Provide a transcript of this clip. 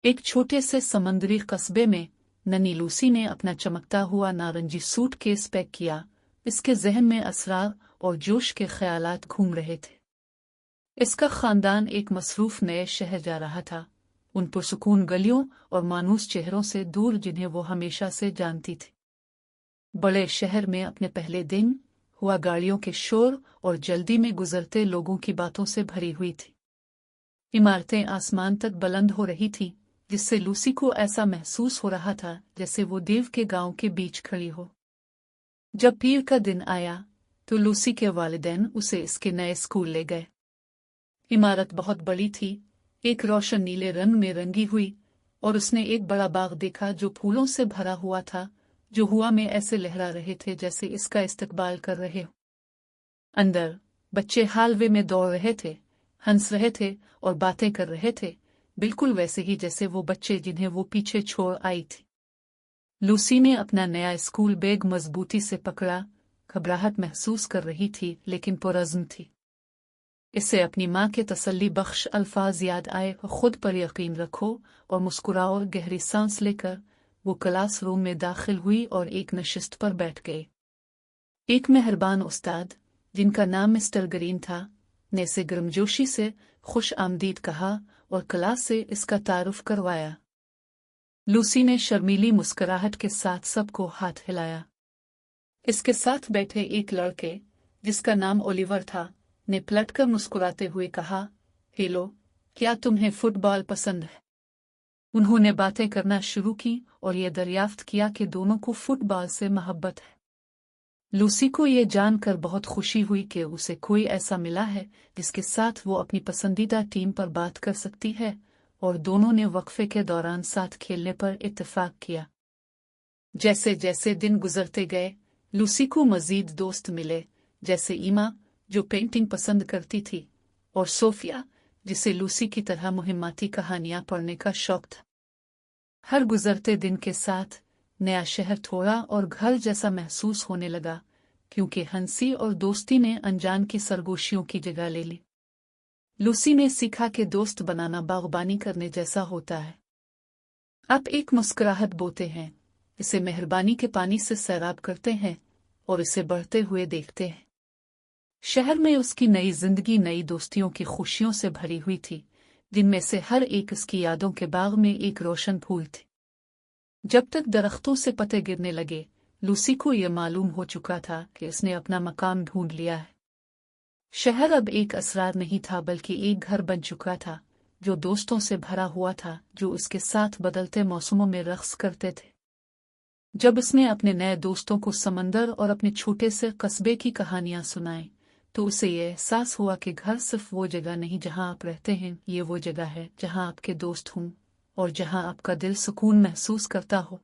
एक छोटे से समुद्री कस्बे में नन्ही लूसी ने अपना चमकता हुआ नारंगी सूटकेस पैक किया। इसके जहन में असरार और जोश के ख्यालात घूम रहे थे। इसका खानदान एक मसरूफ नए शहर जा रहा था, उन पुरसुकून गलियों और मानूस चेहरों से दूर जिन्हें वो हमेशा से जानती थी। बड़े शहर में अपने पहले दिन हुआ गाड़ियों के शोर और जल्दी में गुजरते लोगों की बातों से भरी हुई थी। इमारतें आसमान तक बुलंद हो रही थी, जिससे लूसी को ऐसा महसूस हो रहा था जैसे वो देव के गांव के बीच खड़ी हो। जब पीर का दिन आया तो लूसी के वालिदैन उसे इसके नए स्कूल ले गए। इमारत बहुत बड़ी थी, एक रोशन नीले रंग में रंगी हुई, और उसने एक बड़ा बाग देखा जो फूलों से भरा हुआ था, जो हवा में ऐसे लहरा रहे थे जैसे इसका इस्तकबाल कर रहे हो। अंदर बच्चे हालवे में दौड़ रहे थे, हंस रहे थे और बातें कर रहे थे, बिल्कुल वैसे ही जैसे वो बच्चे जिन्हें वो पीछे छोड़ आई थी। लूसी ने अपना नया स्कूल बैग मजबूती से पकड़ा। घबराहट महसूस कर रही थी लेकिन पुरअज़्म थी। इससे अपनी माँ के तसल्ली बख्श अल्फाज याद आए, खुद पर यकीन रखो और मुस्कुराओ। और गहरी सांस लेकर वो क्लास रूम में दाखिल हुई और एक नशिस्त पर बैठ गए। एक मेहरबान उस्ताद, जिनका नाम मिस्टर ग्रीन था, ने इसे गर्मजोशी से खुश आमदीद कहा और क्लास से इसका तारुफ करवाया। लूसी ने शर्मीली मुस्कुराहट के साथ सबको हाथ हिलाया। इसके साथ बैठे एक लड़के, जिसका नाम ओलिवर था, ने पलटकर मुस्कुराते हुए कहा, हेलो, क्या तुम्हें फुटबॉल पसंद है? उन्होंने बातें करना शुरू की और ये दरियाफ्त किया कि दोनों को फुटबॉल से मोहब्बत है। लूसी को ये जानकर बहुत खुशी हुई कि उसे कोई ऐसा मिला है जिसके साथ वो अपनी पसंदीदा टीम पर बात कर सकती है, और दोनों ने वक्फे के दौरान साथ खेलने पर इत्तेफाक किया। जैसे जैसे दिन गुजरते गए, लूसी को मजीद दोस्त मिले, जैसे ईमा, जो पेंटिंग पसंद करती थी, और सोफिया, जिसे लूसी की तरह मुहिम्माती कहानियां पढ़ने का शौक था। हर गुजरते दिन के साथ नया शहर थोड़ा और घर जैसा महसूस होने लगा, क्योंकि हंसी और दोस्ती ने अनजान की सरगोशियों की जगह ले ली। लूसी ने सीखा कि दोस्त बनाना बागबानी करने जैसा होता है। आप एक मुस्कुराहट बोते हैं, इसे मेहरबानी के पानी से सैराब करते हैं और इसे बढ़ते हुए देखते हैं। शहर में उसकी नई जिंदगी नई दोस्तियों की खुशियों से भरी हुई थी, जिनमें से हर एक उसकी यादों के बाग में एक रोशन फूल थी। जब तक दरख्तों से पत्ते गिरने लगे, लूसी को यह मालूम हो चुका था कि उसने अपना मकाम ढूंढ लिया है। शहर अब एक असरार नहीं था, बल्कि एक घर बन चुका था, जो दोस्तों से भरा हुआ था, जो उसके साथ बदलते मौसमों में रक्स करते थे। जब उसने अपने नए दोस्तों को समंदर और अपने छोटे से कस्बे की कहानियां सुनाई, तो उसे यह एहसास हुआ कि घर सिर्फ वो जगह नहीं जहां आप रहते हैं, ये वो जगह है जहां आपके दोस्त हों और जहां आपका दिल सुकून महसूस करता हो।